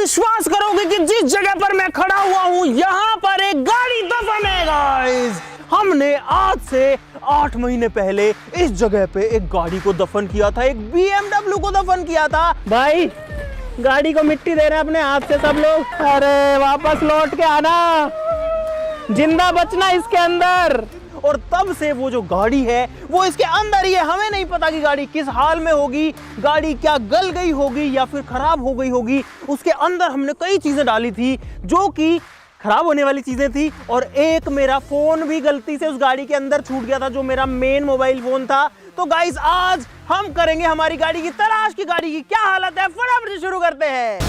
विश्वास करोगे कि जिस जगह पर मैं खड़ा हुआ हूं यहां पर एक गाड़ी दफन है गाइस। हमने आज से 8 महीने पहले इस जगह पे एक गाड़ी को दफन किया था, एक BMW को दफन किया था। भाई गाड़ी को मिट्टी दे रहे हैं अपने हाथ से सब लोग। अरे वापस लौट के आना, जिंदा बचना इसके अंदर। और तब से वो जो गाड़ी है वो इसके अंदर ही है। हमें नहीं पता कि गाड़ी किस हाल में होगी, गाड़ी क्या गल गई होगी या फिर खराब हो गई होगी। उसके अंदर हमने कई चीजें डाली थी जो कि खराब होने वाली चीजें थी, और एक मेरा फोन भी गलती से उस गाड़ी के अंदर छूट गया था, जो मेरा मेन मोबाइल फोन था। तो गाइस आज हम करेंगे हमारी गाड़ी की तलाश की गाड़ी की क्या हालत है। फटाफट से शुरू करते हैं।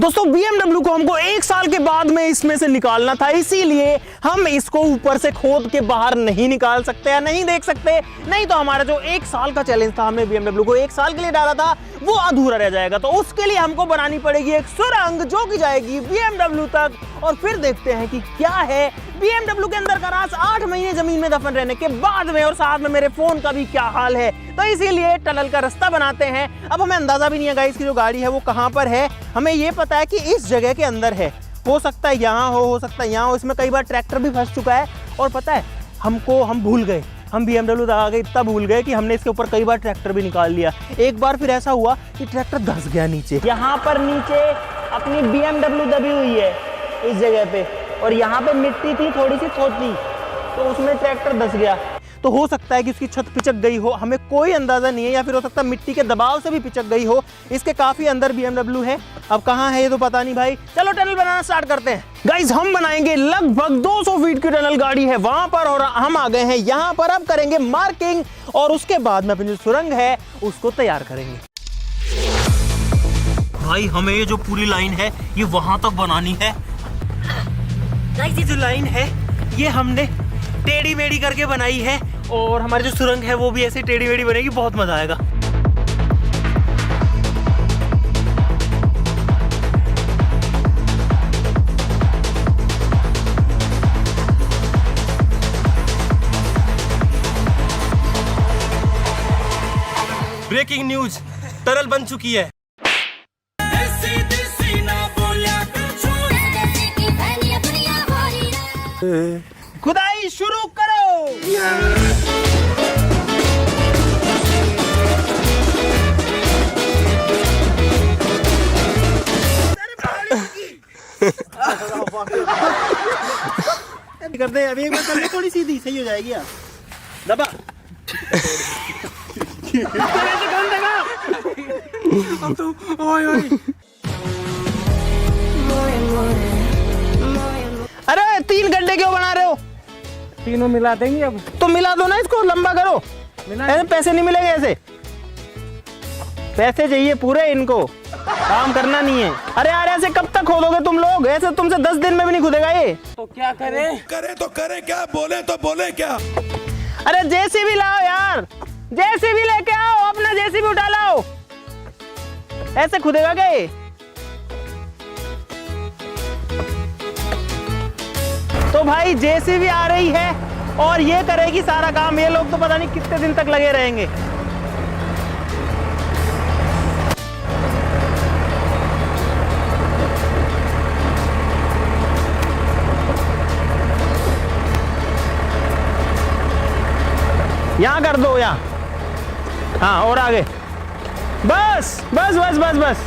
दोस्तों BMW को हमको 1 साल के बाद में इसमें से निकालना था, इसीलिए हम इसको ऊपर से खोद के बाहर नहीं निकाल सकते या नहीं देख सकते, नहीं तो हमारा जो 1 साल का चैलेंज था, हमने BMW को 1 साल के लिए डाला था, वो अधूरा रह जाएगा। तो उसके लिए हमको बनानी पड़ेगी एक सुरंग जो कि जाएगी BMW तक, और फिर देखते हैं कि क्या है BMW के अंदर का राज 8 महीने जमीन में दफन रहने के बाद में, और साथ में मेरे फोन का भी क्या हाल है। तो इसीलिए टनल का रास्ता बनाते हैं। अब हमें अंदाजा भी नहीं है गाइस कि जो गाड़ी है वो कहाँ पर है। हमें ये पता है कि इस जगह के अंदर है, हो सकता है यहाँ हो सकता है यहाँ हो। इसमें कई बार ट्रैक्टर भी फंस चुका है, और पता है हम भूल गए, हम BMW दबा के इतना भूल गए कि हमने इसके ऊपर कई बार ट्रैक्टर भी निकाल लिया। एक बार फिर ऐसा हुआ कि ट्रैक्टर धंस गया नीचे। यहाँ पर नीचे अपनी BMW दबी हुई है इस जगह पे, और यहाँ पे मिट्टी थी थोड़ी सी खोदती, तो उसमें ट्रैक्टर धंस गया। तो हो सकता है कि उसकी छत पिचक गई हो, हमें कोई अंदाजा नहीं है, या फिर हो सकता है मिट्टी के दबाव से भी पिचक गई हो। इसके काफी अंदर BMW है, अब कहाँ है ये तो पता नहीं भाई। चलो टनल बनाना स्टार्ट करते हैं गाइस। हम बनाएंगे लगभग 200 फीट की टनल, गाड़ी है वहां पर और हम आ गए हैं यहाँ पर। अब करेंगे मार्किंग, और उसके बाद में अपनी जो सुरंग है उसको तैयार करेंगे। भाई हमें ये जो पूरी लाइन है ये वहां तक बनानी है गाइस। ये जो लाइन है ये हमने टेढ़ी मेढ़ी करके बनाई है, और हमारी जो सुरंग है वो भी ऐसे टेढ़ी मेढ़ी बनेगी, बहुत मजा आएगा। ब्रेकिंग न्यूज, टनल बन चुकी है। खुदाई शुरू करो। करते हैं अभी, एक बार कर ले, थोड़ी सीधी सही हो जाएगी यार। दबा अब तो ओए ओए। अरे 3 गड्ढे क्यों बना रहे हो? तीनों मिला देंगे अब। तो मिला दो ना, इसको लंबा करो। ऐसे पैसे नहीं मिलेंगे, ऐसे पैसे चाहिए पूरे, इनको काम करना नहीं है। अरे यार ऐसे कब तक खोदोगे तुम लोग? ऐसे तुमसे 10 दिन में भी नहीं खुदेगा ये। तो क्या करें? करें तो करें क्या, बोले तो बोले क्या। अरे JCB लाओ यार, JCB लेके आओ, अपना JCB उठा लाओ। ऐसे खुदेगा क्या ये? तो भाई JCB आ रही है और ये करेगी सारा काम। ये लोग तो पता नहीं कितने दिन तक लगे रहेंगे। यहाँ कर दो, यहाँ, हाँ, और आगे, बस बस बस बस बस।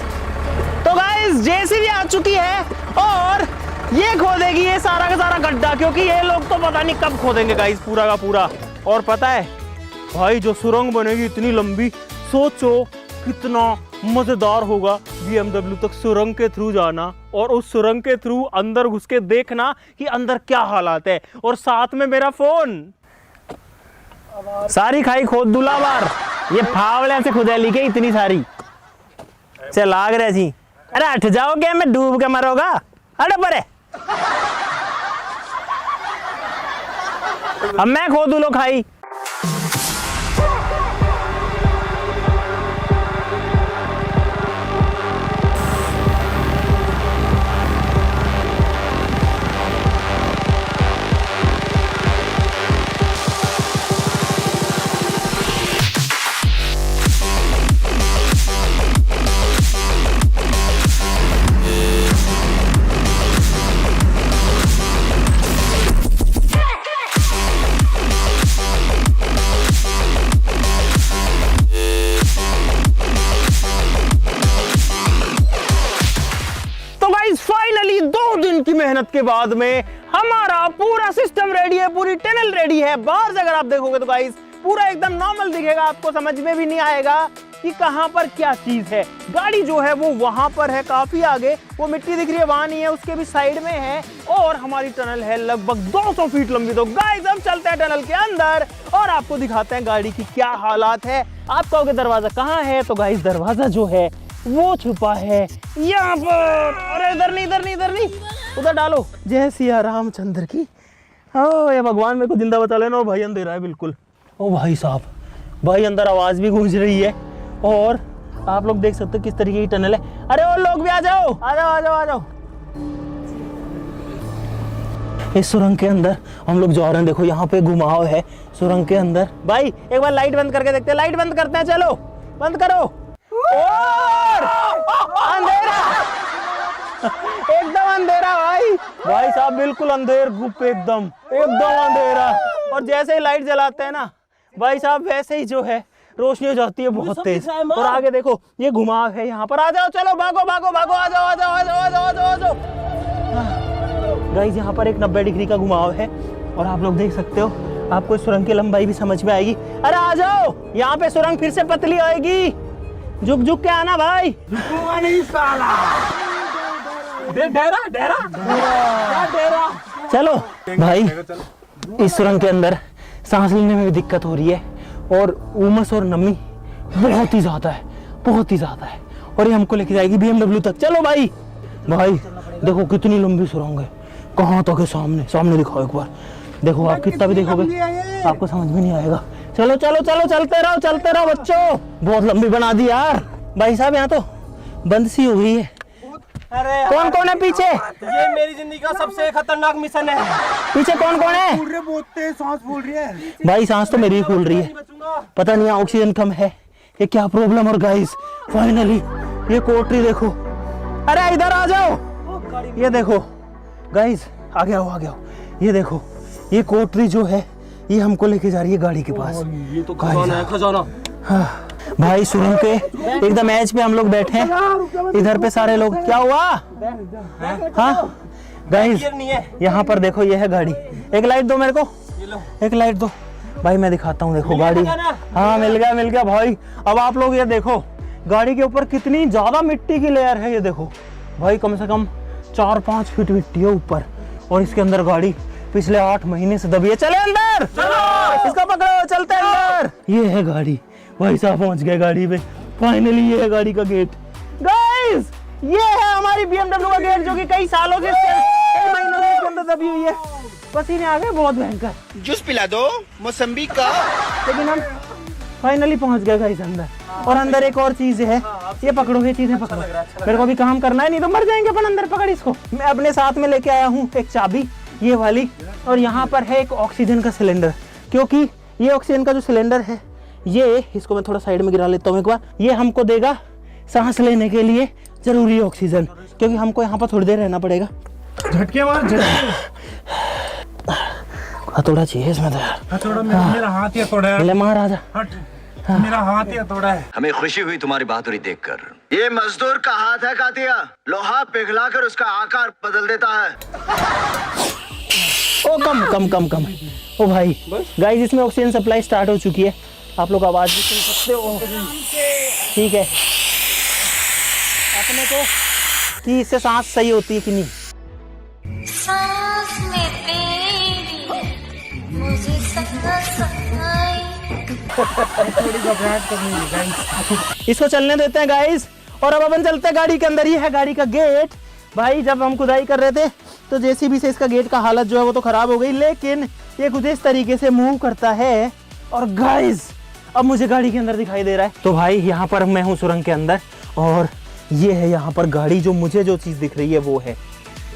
तो गाइस JCB आ चुकी है और ये खोदेगी ये सारा का सारा गड्ढा, क्योंकि ये लोग तो पता नहीं कब खोदेंगे गाइस पूरा का पूरा। और पता है भाई जो सुरंग बनेगी इतनी लंबी, सोचो कितना मजेदार होगा BMW तक सुरंग के थ्रू जाना, और उस सुरंग के थ्रू अंदर घुस के देखना कि अंदर क्या हालात है, और साथ में मेरा फोन। सारी खाई खोद दूला बार, ये फावले से खुदेली के इतनी सारी से लाग रहे जी। अरे हट जाओ, क्या मैं डूब के मरोगा? अरे परे अब मैं खोदू लो खाई। मेहनत के बाद में हमारा पूरा सिस्टम रेडी है, पूरी टनल रेडी है। बाहर से अगर आप देखोगे तो गाइस पूरा एकदम नॉर्मल दिखेगा, आपको समझ में भी नहीं आएगा कि कहां पर क्या चीज है। गाड़ी जो है वो वहां पर है, काफी आगे, वो मिट्टी दिख रही है वहां नहीं है, उसके भी साइड में है। और हमारी टनल है लगभग 200 फीट लंबी। तो गाइस हम चलते हैं टनल के अंदर और आपको दिखाते हैं गाड़ी की क्या हालात है। आप कहोगे दरवाजा कहाँ है, तो गाइस दरवाजा जो है वो छुपा है यहाँ पर। अरे इधर नहीं, इधर नहीं, इधर नहीं, उधर डालो। जय सिया रामचंद्र की। ओ ये भगवान मेरे को जिंदा बचा लेना। और भाई अंधेरा है बिल्कुल। ओ भाई साहब, भाई अंदर आवाज भी गूंज रही है और आप लोग देख सकते हो किस तरीके की टनल है। अरे और लोग भी आ जाओ, आ जाओ, आ जाओ, आ जाओ। इस सुरंग के अंदर हम लोग जा रहे हैं। देखो यहाँ पे घुमाव है सुरंग के अंदर। भाई एक बार लाइट बंद करके देखते हैं। लाइट बंद करते हैं, चलो बंद करो। और अंधेरा, एकदम अंधेरा भाई। भाई साहब बिल्कुल अंधेर गुप, एकदम एकदम अंधेरा। और जैसे ही लाइट जलाते हैं ना भाई साहब, वैसे ही जो है रोशनी हो जाती है बहुत तेज। और आगे देखो ये घुमाव है यहाँ पर। आ जाओ, चलो भागो भागो भागो, आ जाओ, आ जाओ, आ जाओ, आ जाओ, आ जाओ, आ जाओ। गाइस यहाँ पर एक 90 डिग्री का घुमाव है और आप लोग देख सकते हो, आपको इस सुरंग की लंबाई भी समझ में आएगी। अरे आ जाओ, यहाँ पे सुरंग फिर से पतली आएगी। झुक झुक के आना भाई। नहीं साला, डेरा डेरा डेरा। चलो भाई, इस सुरंग के अंदर सांस लेने में भी दिक्कत हो रही है और उमस और नमी बहुत ही ज्यादा है, बहुत ही ज्यादा है। और ये हमको लेके जाएगी BMW तक। चलो भाई। भाई देखो कितनी लंबी सुरंग है, कहाँ तक है, सामने सामने दिखाओ एक बार। देखो आप कितना भी देखोगे आपको समझ में नहीं आएगा। चलो चलो चलो, चलते रहो बच्चों। बहुत लंबी बना दी यार। भाई साहब यहाँ तो बंद सी हो गई है। अरे कौन कौन है पीछे? ये मेरी जिंदगी का सबसे खतरनाक मिशन है। पीछे कौन कौन है? बहुत तेज सांस फूल रही है भाई। सांस तो मेरी ही फूल रही है, पता नहीं ऑक्सीजन कम है, ये क्या प्रॉब्लम। और गाइस फाइनली ये कोटरी देखो। अरे इधर आ जाओ, ये देखो गाइस, आगे आओ, आगे आओ। ये देखो ये कोटरी जो है ये हमको लेके जा रही है गाड़ी के पास। ये तो खजाना है, खजाना। हाँ भाई, सुरंग के एकदम एज पे हम लोग बैठे हैं। इधर पे सारे लोग, क्या हुआ? हाँ गाइस यहाँ पर देखो, ये है गाड़ी। एक लाइट दो मेरे को, एक लाइट दो भाई, मैं दिखाता हूँ। देखो गाड़ी, हाँ मिल गया भाई। अब आप लोग ये देखो गाड़ी के ऊपर कितनी ज्यादा मिट्टी की लेयर है। ये देखो भाई, कम से कम 4-5 फीट मिट्टी है ऊपर। और इसके अंदर गाड़ी पिछले 8 महीने से दबी है। चले अंदर, इसको पकड़ो, चलते हैं अंदर। ये है गाड़ी। भाई साहब पहुंच गए गाड़ी पे फाइनली। ये है गाड़ी का गेट। गाइस ये है हमारी BMW का गेट, जो कि कई सालों से, कई महीनों से इसके अंदर दबी हुई है। पसीने आ गए बहुत भयंकर। जूस पिला दो मौसम्बी का। लेकिन हम फाइनली पहुंच गए गाइस अंदर। और अंदर एक और चीज है, ये पकड़ो, ये चीजें पकड़ो। मेरे को भी काम करना है, नहीं तो मर जाएंगे अपन। अंदर पकड़ इसको। मैं अपने साथ में लेके आया हूँ एक चाबी, ये वाली। और यहाँ पर है एक ऑक्सीजन का सिलेंडर, क्योंकि ये ऑक्सीजन का जो सिलेंडर है, ये इसको मैं थोड़ा साइड में गिरा लेता हूँ एक बार। ये हमको देगा सांस लेने के लिए जरूरी ऑक्सीजन, क्योंकि हमको यहाँ पर थोड़ी देर रहना पड़ेगा। झटके मार, झटके। हथौड़ा चाहिए इसमें तो यार। हथौड़ा मेरा हाथ ही हथौड़ा है। ले महाराजा, हट, मेरा हाथ ही हथौड़ा है। हमें खुशी हुई तुम्हारी बहादुरी देखकर। ये मजदूर का हाथ है कातिया, लोहा पिघलाकर उसका आकार बदल देता है। ओ कम कम कम कम। ओ भाई गाइस, इसमें ऑक्सीजन सप्लाई स्टार्ट हो चुकी है, आप लोग आवाज भी सुन सकते हो। ठीक है, अपने को कि इससे सांस सही होती है कि नहीं। सांस में तेरी मुझे इसको चलने देते हैं गाइस। और अब अपन चलते हैं गाड़ी के अंदर। ही है गाड़ी का गेट। भाई जब हम खुदाई कर रहे थे तो जेसीबी से इसका गेट का हालत जो है वो तो खराब हो गई, लेकिन ये कुछ इस तरीके से मूव करता है। और गाइस अब मुझे गाड़ी के अंदर दिखाई दे रहा है। तो भाई यहाँ पर मैं हूँ सुरंग के अंदर, और ये है यहाँ पर गाड़ी। जो मुझे जो चीज़ दिख रही है वो है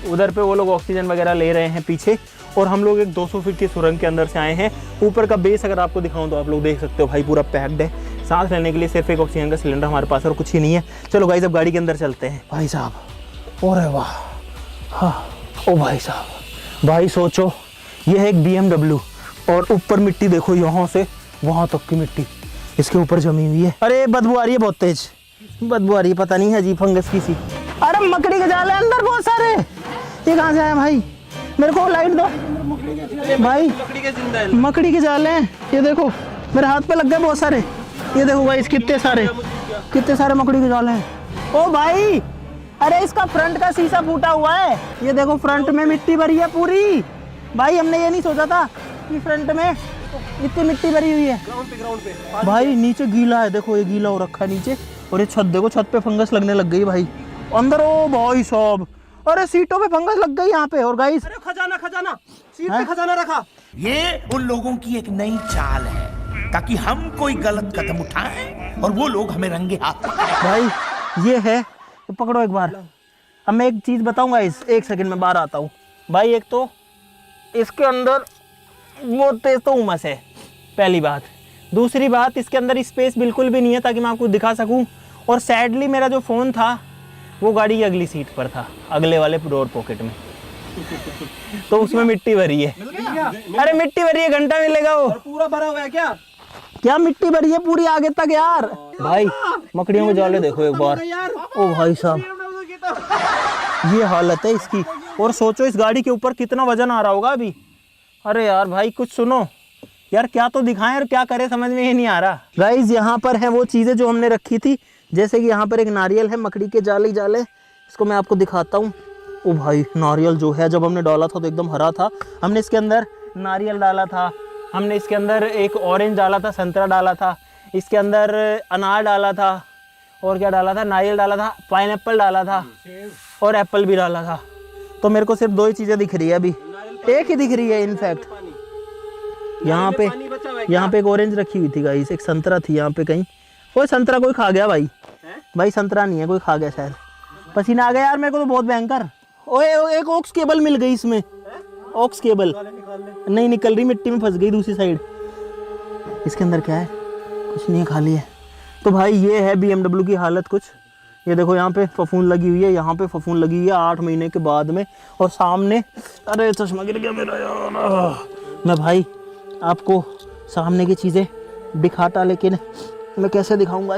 उधर पे, वो लोग ऑक्सीजन वगैरह ले रहे हैं पीछे। और हम लोग एक 200 फीट की सुरंग के अंदर से आए हैं। ऊपर का बेस अगर आपको दिखाऊं तो आप लोग देख सकते हो भाई, पूरा पैक्ड है। सांस लेने के लिए सिर्फ एक ऑक्सीजन का सिलेंडर हमारे पास और कुछ ही नहीं है। चलो गाइस अब गाड़ी के अंदर चलते हैं। भाई साहब, अरे वाह, हाँ ओ भाई साहब, भाई सोचो ये है एक BMW और ऊपर मिट्टी देखो, यहाँ से वहाँ तक की मिट्टी इसके ऊपर जमी हुई है। अरे बदबू आ रही है, बहुत तेज बदबू आ रही है, पता नहीं है जी फंगस की सी। अरे मकड़ी के जाल है अंदर बहुत सारे। ये कहाँ से आया भाई? मेरे को लाइट दो भाई। मकड़ी के जिंदा है। मकड़ी के जाले हैं, ये देखो मेरे हाथ पे लग गए बहुत सारे। ये देखो भाई कितने सारे मकड़ी के जाले हैं। ओ भाई, अरे इसका फ्रंट का शीशा फूटा हुआ है। ये देखो फ्रंट में मिट्टी भरी है पूरी। भाई हमने ये नहीं सोचा था कि फ्रंट में इतनी मिट्टी भरी हुई है। ग्राउंड पे भाई नीचे गीला है, देखो ये गीला हो रखा है नीचे। और ये छत देखो, छत पे फंगस लगने लग गई भाई अंदर। ओ भाई साहब, अरे सीटों पे फंगस लग गई यहाँ पे। और गाइस अरे खजाना सीट पे खजाना रखा। ये उन लोगों की एक नई चाल है ताकि हम कोई गलत कदम उठाएं और वो लोग हमें रंगे हाथ भाई ये है, तो पकड़ो एक बार। अब मैं एक चीज बताऊंगा, इस एक सेकंड में बाहर आता हूँ भाई। एक तो इसके अंदर वो तेज तो उमस है, पहली बात। दूसरी बात, इसके अंदर स्पेस बिल्कुल भी नहीं है ताकि मैं आपको दिखा सकूं। और सैडली मेरा जो फ़ोन था वो गाड़ी की अगली सीट पर था, अगले वाले डोर पॉकेट में। तो उसमें मिट्टी भरी है। अरे मिट्टी भरी है, घंटा मिलेगा वो। पूरा भरा हुआ है क्या? क्या मिट्टी भरी है पूरी आगे तक यार। भाई मकड़ियों को जाले देखो एक बार। ओ भाई साहब, ये हालत है इसकी। और सोचो इस गाड़ी के ऊपर कितना वजन आ रहा होगा अभी। अरे यार भाई कुछ सुनो यार, क्या तो दिखाएं और क्या करें समझ में ही नहीं आ रहा। गाइस यहाँ पर है वो चीज़ें जो हमने रखी थी, जैसे कि यहाँ पर एक नारियल है, मकड़ी के जाले जाले। इसको मैं आपको दिखाता हूँ। ओ भाई, नारियल जो है जब हमने डाला था तो एकदम हरा था। हमने इसके अंदर नारियल डाला था, हमने इसके अंदर एक ऑरेंज डाला था, संतरा डाला था, इसके अंदर अनार डाला था, और क्या डाला था, नारियल डाला था, पाइनएप्पल डाला था और एप्पल भी डाला था। तो मेरे को सिर्फ 2 ही चीज़ें दिख रही है अभी, एक ही दिख रही है इनफैक्ट। यहाँ पे एक ऑरेंज रखी हुई थी गाइस, एक संतरा थी यहाँ पे कहीं। वो संतरा कोई खा गया भाई। भाई संतरा नहीं है, कोई खा गया शायद। पसीना आ गया यार मेरे को तो बहुत भयंकर। ओए एक ऑक्स केबल मिल गई इसमें, ऑक्स केबल नहीं निकल रही, मिट्टी में फंस गई दूसरी साइड। इसके अंदर क्या है? कुछ नहीं है, खाली है। तो भाई ये है BMW की हालत कुछ। ये देखो यहाँ पे फफूंद लगी हुई है, यहाँ पे फफूंद लगी हुई है 8 महीने के बाद में। और सामने, अरे चश्मा गिर गया मेरा यार। मैं भाई आपको सामने की चीज़ें दिखाता, लेकिन मैं कैसे दिखाऊंगा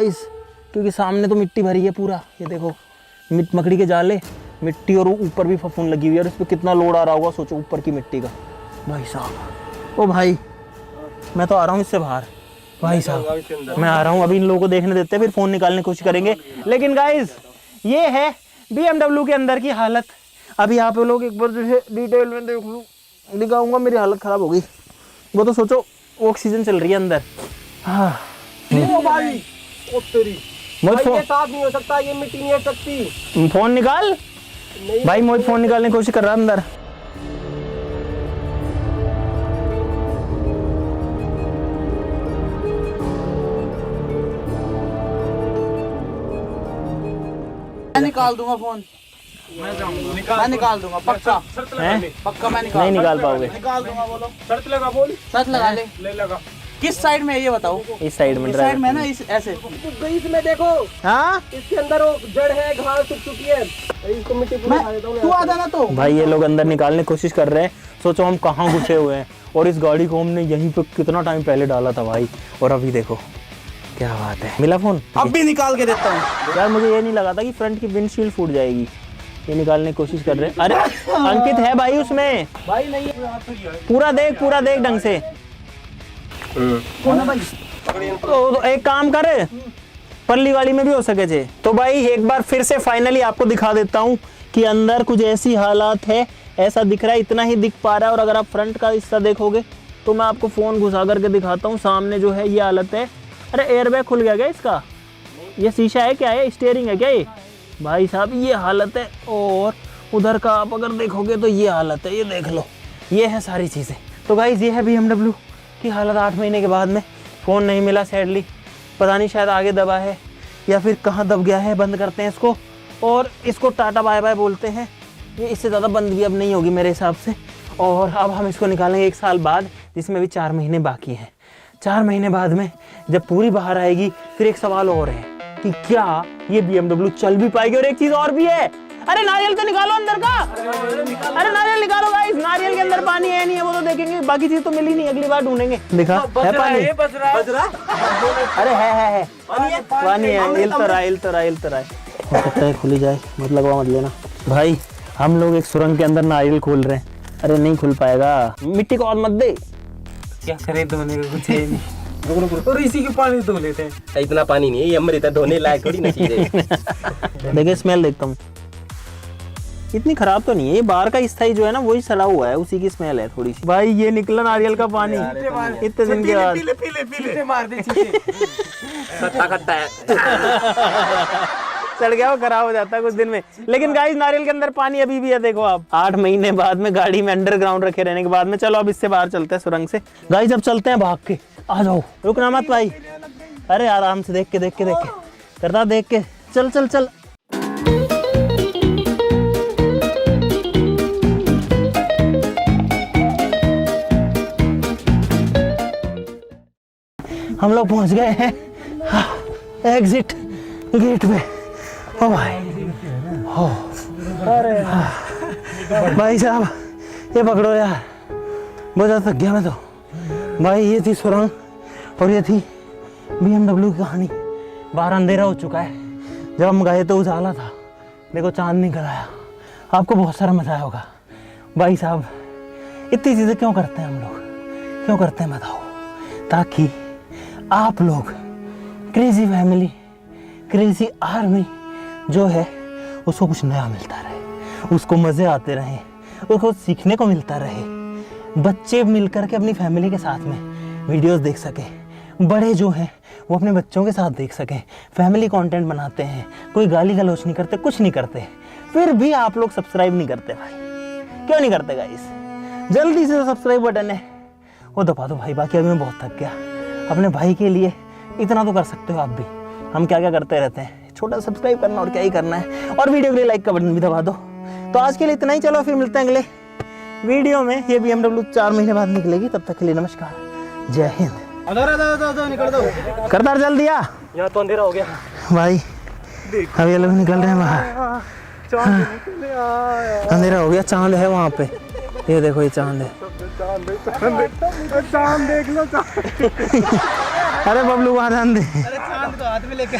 क्योंकि सामने तो मिट्टी भरी है पूरा। ये देखो मकड़ी के जाले, मिट्टी, और ऊपर भी फफूंद लगी हुई है। और इस पर कितना लोड आ रहा होगा सोचो, ऊपर की मिट्टी का। भाई साहब, ओ भाई मैं तो आ रहा हूँ इससे बाहर। भाई साहब मैं आ रहा हूँ, अभी इन लोगों को देखने देते हैं, फिर फ़ोन निकालने की कोशिश करेंगे। लेकिन गाइज ये है BMW के अंदर की हालत। अभी आप लोग एक बार जो है डिटेल में देख लो, दिखाऊंगा। मेरी हालत ख़राब हो गई। वो तो सोचो ऑक्सीजन चल रही है अंदर। हाँ भाई ओ तेरी, मोहित ये साफ नहीं हो सकता, ये मिट्टी नहीं हट सकती। फ़ोन निकाल भाई। मोहित फ़ोन निकालने की कोशिश कर रहा है अंदर। मैं निकाल दूंगा फोन, मैं निकाल दूंगा पक्का। पक्का मैं नहीं निकाल पाओगे। निकाल दूंगा। बोलो शर्त लगा, बोल। शर्त लगा ले। ले लगा। किस साइड में है ये बताओ? इस साइड में, इस साइड में ना, इस ऐसे। इसमें देखो, हाँ इसके अंदर वो जड़ है, घास सूख चुकी है। इसको मिट्टी पूरा खा देता हूँ। तू आ जाना तो। भाई ये लोग अंदर निकालने की कोशिश कर रहे हैं। सोचो हम कहाँ घुसे हुए हैं, और इस गाड़ी को हमने यहीं पे कितना टाइम पहले डाला था भाई। और अभी देखो क्या बात है। मिला फोन? अब भी निकाल के देता हूँ यार मुझे ये नहीं लगा था कि फ्रंट की विंडशील्ड फूट जाएगी। ये निकालने की कोशिश कर रहे हैं। अरे अंकित है भाई उसमें, भाई नहीं, पूरा देख ढंग से। तो एक काम कर, पल्ली वाली में भी हो सके थे। तो भाई एक बार फिर से फाइनली आपको दिखा देता हूँ कि अंदर कुछ ऐसी हालात है। ऐसा दिख रहा है, इतना ही दिख पा रहा है। और अगर आप फ्रंट का हिस्सा देखोगे तो मैं आपको फ़ोन घुसा करके दिखाता हूँ। सामने जो है ये हालत है। अरे एयरबैग खुल गया क्या इसका? ये शीशा है क्या? है स्टीयरिंग है क्या ये? भाई साहब ये हालत है। और उधर का आप अगर देखोगे तो ये हालत है, ये देख लो। ये है सारी चीज़ें। तो गाइस ये है BMW की हालत 8 महीने के बाद में। फ़ोन नहीं मिला सैडली, पता नहीं शायद आगे दबा है या फिर कहाँ दब गया है। बंद करते हैं इसको और इसको टाटा बाय बाय बोलते हैं। ये इससे ज़्यादा बंद भी अब नहीं होगी मेरे हिसाब से। और अब हम इसको निकालेंगे 1 साल बाद, जिसमें भी 4 महीने बाकी हैं। 4 महीने बाद में जब पूरी बाहर आएगी, फिर एक सवाल और है कि क्या ये BMW चल भी पाएगी। और एक चीज़ और भी है, अरे नारियल तो निकालो अंदर का। अरे नारियल निकालो गाइस, नारियल के अंदर पानी है नहीं है वो तो देखेंगे, बाकी चीज तो मिली नहीं, अगली बार ढूंढेंगे। दिखा है पानी? बच रहा है। अरे है पानी है। इल तो रहा है। हो सकता है खुली जाए, मत लगवा मत लेना भाई। हम लोग एक सुरंग के अंदर नारियल खोल रहे हैं। अरे नहीं खुल पाएगा, मिट्टी को और मत दे। क्या करे धोने का कुछ है नहीं। और इसी के पानी धो लेते हैं। इतना पानी नहीं है, ये अमृत है, धोने लायक थोड़ी ना चीज है। देखिए स्मेल देखता हूँ, इतनी खराब तो नहीं है। ये बाहर का स्थाई जो है ना वही सड़ा हुआ है, उसी की स्मेल है थोड़ी सी। भाई ये निकला नारियल का पानी इतने दिन के बाद। पीले मार दे खट्टा खट्टा है। सड़ गया वो, खराब हो जाता है कुछ दिन में। लेकिन गाइस नारियल के अंदर पानी अभी भी है, देखो आप। 8 महीने बाद में गाड़ी में अंडरग्राउंड रखे रहने के बाद में। चलो अब इससे बाहर चलते हैं सुरंग से। गाइस अब चलते हैं भाग के। आ जाओ, रुकना मत भाई। अरे आराम से, देख के करता, देख के चल चल चल। हम लोग पहुंच गए हैं एग्जिट गेट पे। ओ भाई, हो भाई साहब ये पकड़ो यार, बहुत ज़्यादा थक गया मैं तो। भाई ये थी सुरंग और ये थी BMW की कहानी। बाहर अंधेरा हो चुका है, जब हम गए तो उजाला था। देखो चांद निकल आया, आपको बहुत सारा मजा आया होगा। भाई साहब इतनी चीज़ें क्यों करते हैं हम लोग, क्यों करते हैं बताओ? ताकि आप लोग क्रेजी फैमिली, क्रेजी आर्मी जो है उसको कुछ नया मिलता रहे, उसको मज़े आते रहें, उसको सीखने को मिलता रहे। बच्चे मिलकर के अपनी फैमिली के साथ में वीडियोस देख सकें, बड़े जो हैं वो अपने बच्चों के साथ देख सकें। फैमिली कंटेंट बनाते हैं, कोई गाली गलौच नहीं करते, कुछ नहीं करते, फिर भी आप लोग सब्सक्राइब नहीं करते। भाई क्यों नहीं करते गाइस? जल्दी से सब्सक्राइब बटन है वो दबा दो भाई। बाकी अभी मैं बहुत थक गया। अपने भाई के लिए इतना तो कर सकते हो आप भी। हम क्या क्या करते रहते हैं, छोटा सब्सक्राइब करना और क्या ही करना है, और वीडियो के लिए लाइक का बटन भी दबा दो। तो आज के लिए इतना ही, चलो फिर मिलते हैं अगले वीडियो में। ये BMW 4 महीने बाद निकलेगी, तब तक के लिए नमस्कार, जय हिंद। निकल दो करतार जल दिया, यहाँ तो अंधेरा हो गया भाई अब ये लोग निकल रहे हैं बाहर। अंधेरा हो गया, चांद है वहाँ पे, ये देखो ये चांद है। चांद देख लो। अरे बबलू वहाँ चांद है। चांद को हाथ में लेकर